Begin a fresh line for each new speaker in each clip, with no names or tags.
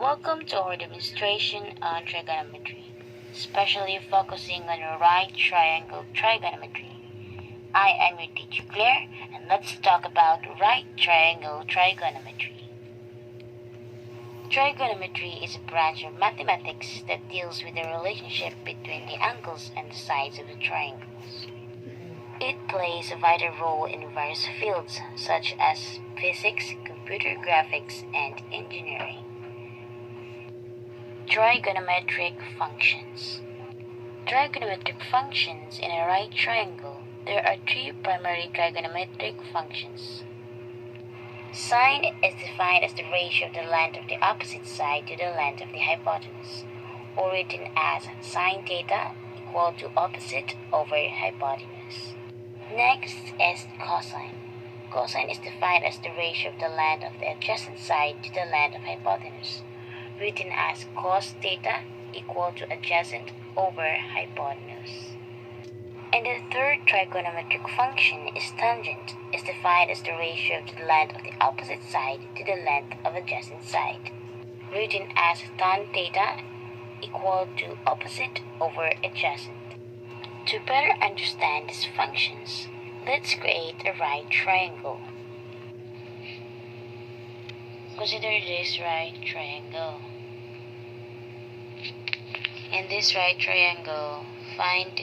Welcome to our demonstration on trigonometry, especially focusing on right triangle trigonometry. I am your teacher Claire, and let's talk about right triangle trigonometry. Trigonometry is a branch of mathematics that deals with the relationship between the angles and the sides of the triangles. It plays a vital role in various fields such as physics, computer graphics, and engineering. Trigonometric functions. Trigonometric functions in a right triangle. There are three primary trigonometric functions. Sine is defined as the ratio of the length of the opposite side to the length of the hypotenuse, or written as sine theta equal to opposite over hypotenuse. Next is cosine. Cosine is defined as the ratio of the length of the adjacent side to the length of hypotenuse, written as cos theta equal to adjacent over hypotenuse. And the third trigonometric function is tangent, is defined as the ratio of the length of the opposite side to the length of adjacent side, written as tan theta equal to opposite over adjacent. To better understand these functions, let's create a right triangle. Consider this right triangle. In this right triangle, find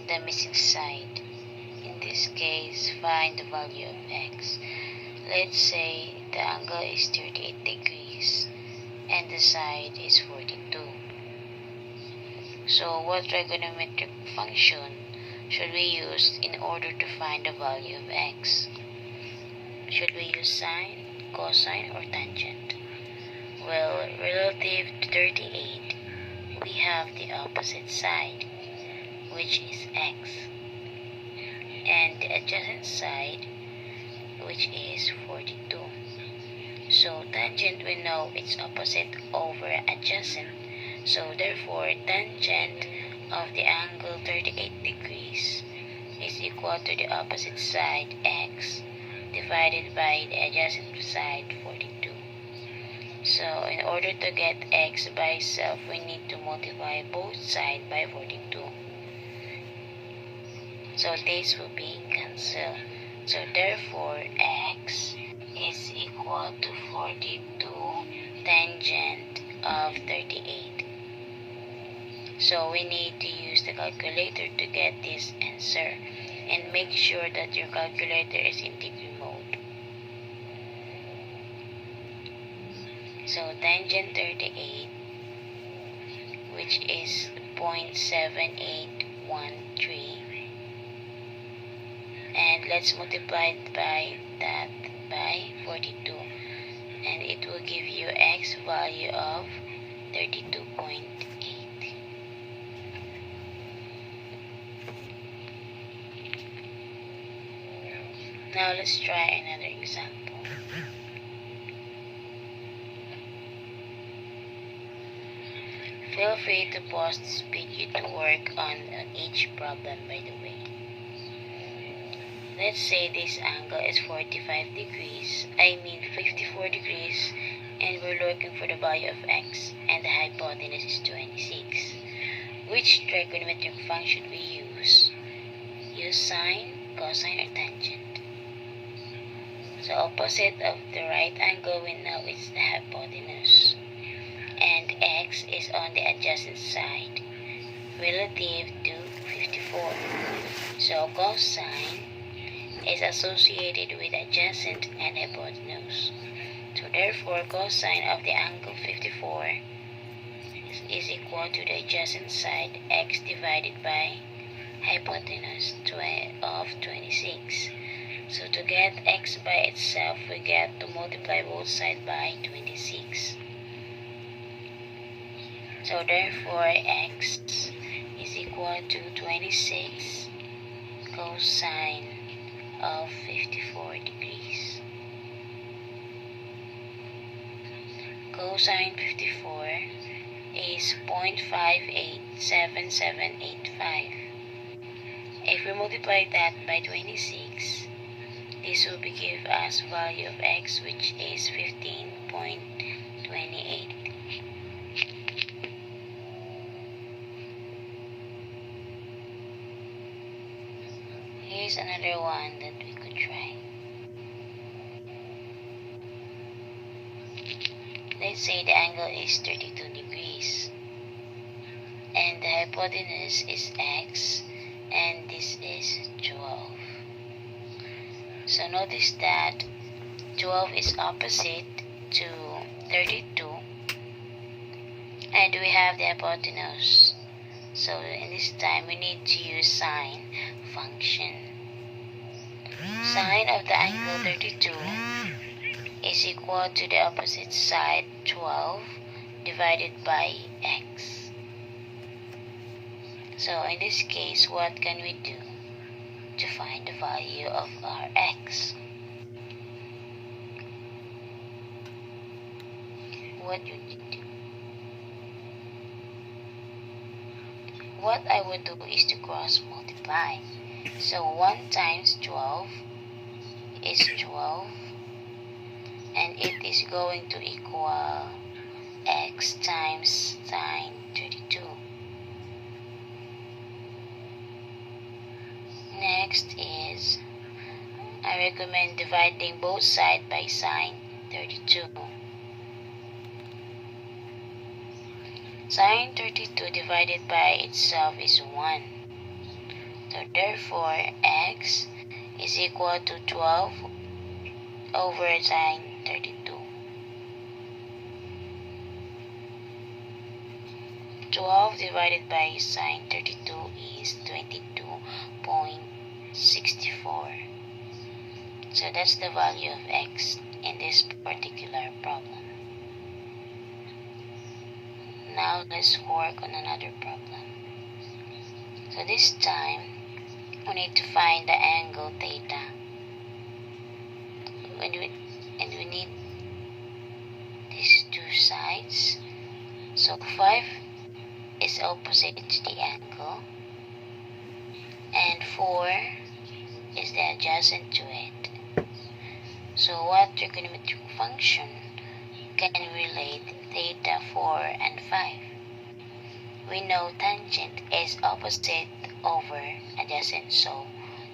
the missing side. In this case, find the value of x. Let's say the angle is 38 degrees and the side is 42. So what trigonometric function should we use in order to find the value of x? Should we use sine, cosine, or tangent? Well, relative to 38, we have the opposite side, which is x, and the adjacent side, which is 42. So tangent, we know it's opposite over adjacent, so therefore tangent of the angle 38 degrees is equal to the opposite side x divided by the adjacent side 42. So in order to get x by itself, we need to multiply both sides by 42. So this will be cancelled. So therefore x is equal to 42 tangent of 38. So we need to use the calculator to get this answer, and make sure that your calculator is in degree mode. So tangent 38, which is 0.7813, and let's multiply by that by 42, and it will give you x value of 32.8. Now let's try another example. Feel free to pause this video to work on each problem, by the way. Let's say this angle is 45 degrees, 54 degrees, and we're looking for the value of x, and the hypotenuse is 26. Which trigonometric function we use? Use sine, cosine, or tangent? So opposite of the right angle we know is the hypotenuse, and x is on the adjacent side relative to 54. So cosine is associated with adjacent and hypotenuse. So therefore cosine of the angle 54 is equal to the adjacent side x divided by hypotenuse of 26. So to get x by itself, we get to multiply both sides by 26. So therefore x is equal to 26 cosine of 54 degrees. Cosine 54 is 0.587785. If we multiply that by 26, this will give us value of x, which is 15.28. is another one that we could try. Let's say the angle is 32 degrees and the hypotenuse is x and this is 12. So notice that 12 is opposite to 32 and we have the hypotenuse. So in this time we need to use sine function. Sine of the angle 32 is equal to the opposite side 12 divided by x. So in this case, what can we do to find the value of our x? What I would do is to cross multiply. So 1 times 12 is 12 and it is going to equal x times sine 32. Next is, I recommend dividing both sides by sine 32. Sine 32 divided by itself is 1. So therefore, x is equal to 12 over sine 32. 12 divided by sine 32 is 22.64. So that's the value of x in this particular problem. Now let's work on another problem. So this time, we need to find the angle theta. And we need these two sides. So 5 is opposite to the angle. And 4 is the adjacent to it. So what trigonometric function can relate theta 4 and 5? We know tangent is opposite over adjacent, so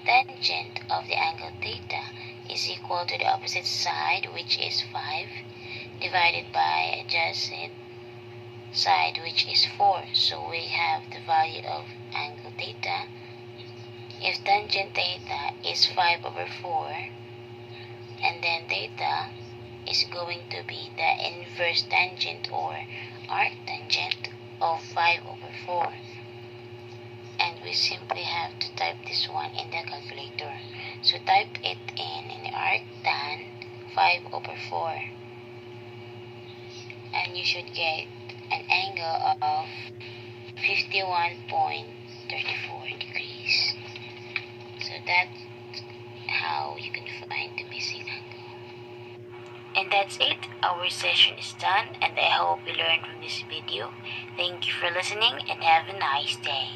tangent of the angle theta is equal to the opposite side, which is 5, divided by adjacent side, which is 4. So we have the value of angle theta. If tangent theta is 5 over 4, and then theta is going to be the inverse tangent or arctangent of 5 over 4. And we simply have to type this one in the calculator. So type it in the arctan 5 over 4. And you should get an angle of 51.34 degrees. So that's how you can find the missing angle. And that's it. Our session is done and I hope you learned from this video. Thank you for listening and have a nice day.